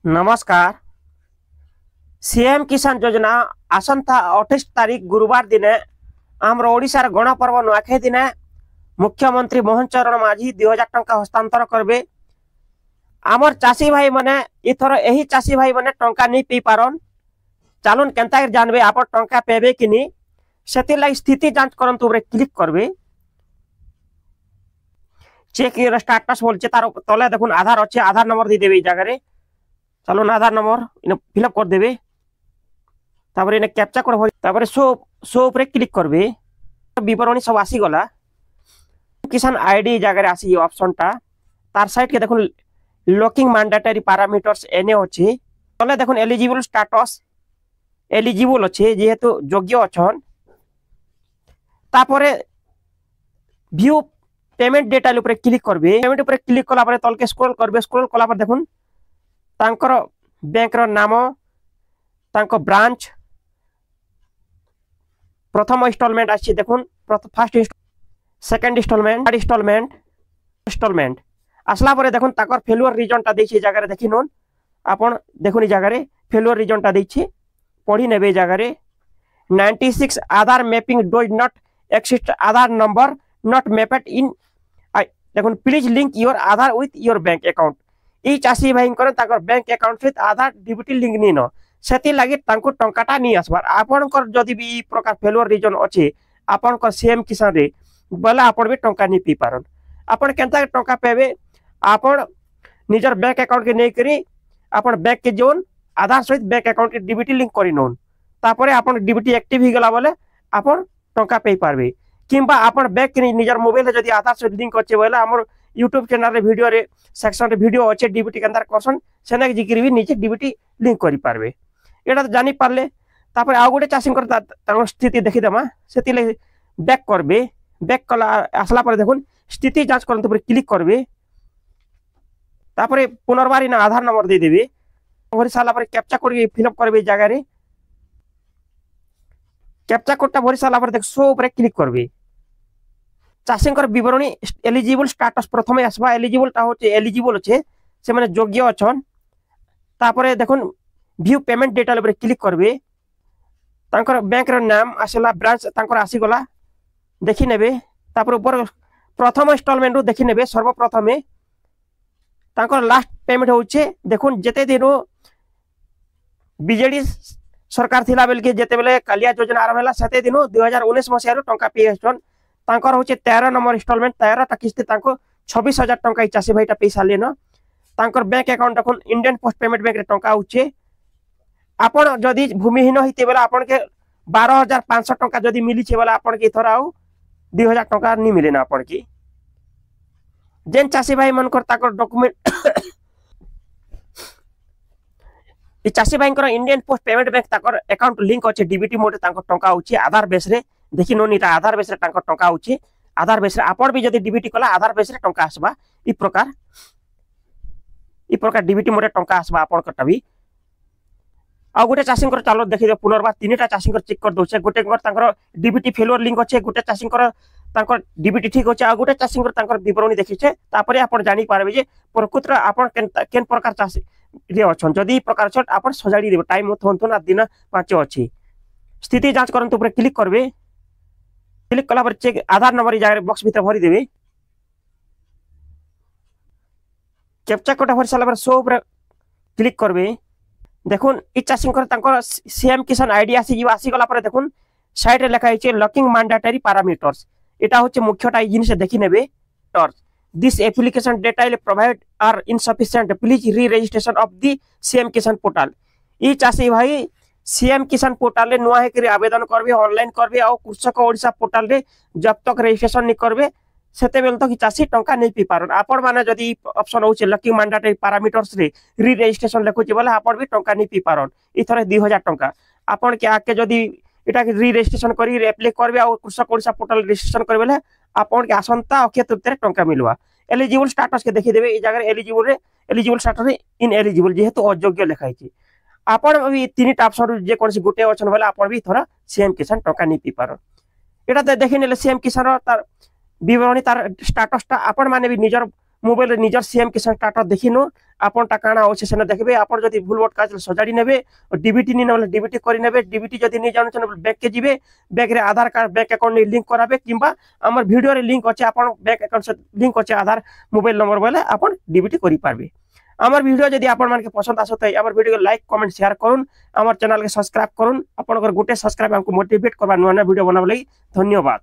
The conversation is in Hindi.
नमस्कार। सीएम किसान योजना आसंता 28 तारीख गुरुवार दिने आमर ओडिशार गणपर्व नुआखाई दिने मुख्यमंत्री मोहन चरण माझी 2000 टंका हस्तांतर करबे। आमर चाषी भाई माने इथर एही चाषी भाई माने टंका नहीं पी पारन। चालुन केनता जानबे आप टंका पेबे कि नहीं सेति लाई स्थिति जांच करंतु रे क्लिक करबे। चेक योर स्टेटस बोलचे तार तले देखुन आधार अच्छे आधार नंबर दे देबे जगह रे। चलो आधार नंबर इन फिलअप कर देबे। तापर इन कैप्चा कोड भरी तापर शो ऊपर क्लिक करबे। विवरणी सब आसी गला। किसान आईडी जगह रे आसी ऑप्शन टा तार साइड के देखुन लॉकिंग मैंडेटरी पैरामीटर्स एने अछि। तले देखुन एलिजिबल स्टेटस एलिजिबल अछि जेहेतु योग्य अछन। तापर व्यू पेमेंट डेटा ऊपर क्लिक करबे। पेमेंट ऊपर क्लिक कला पर तल के स्क्रॉल करबे। स्क्रॉल कला पर देखुन तांकर बैंक रो नाम तांको ब्रांच प्रथम इंस्टॉलमेंट आछि देखुन first second instalment third instalment आसला परे देखुन ताकर फेलुअर रीजन टा देछि जगह रे देखि नोन आपण देखुन ई जगह रे फेलुअर रीजन टा देछि पढी नेबे जगह रे 96 Aadhaar mapping does not exist Aadhaar number not mapped in देखुन please link your Aadhaar with your bank account. ई चाषी भाई ताकर बैंक अकाउंट सहित आधार डीबीटी लिंक नी न सेति लागि तांको टंकाटा नी आसबार। आपनकर जदि भी ई प्रकार फेलुअर रीजन अछि आपनकर सीएम किसान रे बला आपण भी टंका नी पी पारन। आपण केनता टंका पेबे आपण निजर बैंक अकाउंट के नै करी आपण बैंक के जोन आधार सहित बैंक अकाउंट के डीबीटी लिंक करी नोन तापरे आपण डीबीटी एक्टिव ही गला बोले आपण टंका पे पारबे। किंबा आपण बैंक के निजर मोबाइल जदि आधार सहित लिंक अछि बोले हमर यूट्यूब चैनल रे वीडियो रे सेक्शन रे वीडियो अच्छे डीबीटी के अंदर करसन सेना जिक्र भी नीचे डीबीटी लिंक करि पारबे। एटा तो जानि पारले तापर आ गोटे चाषी कर स्थिति देखि देमा सेति ले बैक करबे। बैक कला आसला पर देखुन स्थिति जांच करंतु पर क्लिक करबे। तापर पुनर्बार इन आधार नंबर दे देबे। भरि साला पर कैप्चा कोड के फिलअप करबे जगह रे। कैप्चा कोडटा भरि साला पर देख शो ऊपर क्लिक करबे। चाषींकर विवरणी एलिजिबल स्टेटस प्रथमे आसबा। एलिजिबल ता होचे एलिजिबल अछि से माने योग्य अछन। तापरे देखुन व्यू पेमेंट डेटा ऊपर क्लिक करबे। तांकर बैंक रो नाम आसला ब्रांच तांकर आसी गला देखि नेबे। तापर ऊपर प्रथम इंस्टॉलमेंट रो देखि नेबे। सर्वप्रथमे तांकर लास्ट पेमेंट होचे देखुन जेते दिनो बीजेडी सरकार थिला बेल के जेते बेले कालिया योजना आरंभ होला सेते दिनो 2019 मसिया रो टंका पे हछन। तांकर होचे 13 नंबर इंस्टॉलमेंट 13 टा किस्ती तांको 26000 टंका ई चासी भाईटा पैसा लेन। तांकर बैंक अकाउंट देखुन इंडियन पोस्ट पेमेंट बैंक रे टंका होचे। आपण जदि भूमिहीन हिते बेला आपण के 12500 टंका जदि मिली छे बेला आपण के थोरा आउ 2000 टंका नी मिले ना आपण की। जेन चासी भाई मन कर ताकर डॉक्यूमेंट ई चासी भाई कर इंडियन पोस्ट पेमेंट बैंक ताकर अकाउंट लिंक अछि डीबीटी मोड तांको टंका होची आधार बेस रे देखि नो नीटा आधार बेस रे तांको टंका होची। आधार बेस रे आपण भी जदि डीबीटी कला आधार बेस रे टंका आसबा। ई प्रकार डीबीटी मोड टंका आसबा आपण कटा भी। आ गोटे चाषी चलो देखि पुनर्बार तीनटा चाषी चेक कर दोचे। गोटे तांकर डीबीटी फेलुअर लिंक अच्छे गोटे चाषी तांकर डीबीटी ठीक अच्छे आ गोटे चाषी तांकर विवरणी देखिछे। तापरे आपण जानि पारबे जे प्रकृत आपण केन प्रकार चाषी रे अछन। जदि प्रकार छट आपण सजाडी देबे टाइम थोन आ दिन 5 अछि। स्थिति जांच करंतु ऊपर क्लिक करबे। क्लिक कला पर चेक आधार नंबर ई जागे बॉक्स भीतर भरी देबे। कैप्चा कोड भरि साला पर शो ऊपर क्लिक करबे। देखुन ई चाषी तांकर सीएम किसान आईडी आसी गला पर देखुन साइड रे लिखा है लॉकिंग मैंडेटरी पैरामीटर्स। एटा होचे मुख्यटा ई जिनिस देखि नेबे। This application data will provide are insufficient please re registration of the CM Kisan portal. ई चाषी भाई सीएम किसान पोर्टल रे नुआ है कि आवेदन करबे ऑनलाइन करबे आ कृषक ओडिसा पोर्टल रे जब तक रजिस्ट्रेशन नि करबे सेते बेल तक चाषी टंका नहीं पी पारन। आपण माने जदि ऑप्शन होचे लॉकिंग मैंडेटरी पैरामीटर्स रे री रजिस्ट्रेशन लेखुचे बोले आपण भी टंका नहीं पी पारन। ई थरे 2000 टंका आपण के आके जदि एटा के री रजिस्ट्रेशन करी एप्लाई करबे आ कृषक ओडिसा पोर्टल रजिस्ट्रेशन करबे आपण के आसंता अक्षय तृतीय टंका मिलवा। एलिजिबल स्टेटस के देखि देबे। ई जगह एलिजिबल स्टेटस रे इन एलिजिबल जेहेतु अयोग्य लिखाई छै। आपण भी तीनटा ऑप्शन जे कोनसी गुटे ऑप्शन बोले आपण भी थोड़ा सीएम किसान टंका नहीं पी पारन। एटा देखि नेले सीएम किसान तार विवरणी तार स्टेटस टा आपण माने भी निजर মোবাইল নিজের সিএম কিষান স্টার্টর দেখিনো আপনারটা কাଣା আছে সেটা দেখবে। আপনার যদি ভুল ভট কাজ সজাড়ি নেবে, ডিবিটি নিয়ে নেবে ডিবিটি করে নেবে। ডিবিটি যদি নিয়ে জানুছেন ব্যাংকে যাবে, ব্যাংকের আধার কার্ড ব্যাংক অ্যাকাউন্ট লিঙ্ক করাবে, কিংবা আমার ভিডিওরে লিঙ্ক আছে আপনার ব্যাংক অ্যাকাউন্ট লিঙ্ক আছে আধার মোবাইল নম্বর বলে আপনার ডিবিটি করে পারবে। আমার ভিডিও যদি আপনার মানে পছন্দ আসে তাই আমার ভিডিও লাইক কমেন্ট শেয়ার করুন, আমার চ্যানেলকে সবসক্রাইব করুন। আপনার গোটে সবসক্রাইব আমাকে মোটিভেট করবা নূয়া নূয়া ভিডিও বানাবার লাগি। ধন্যবাদ।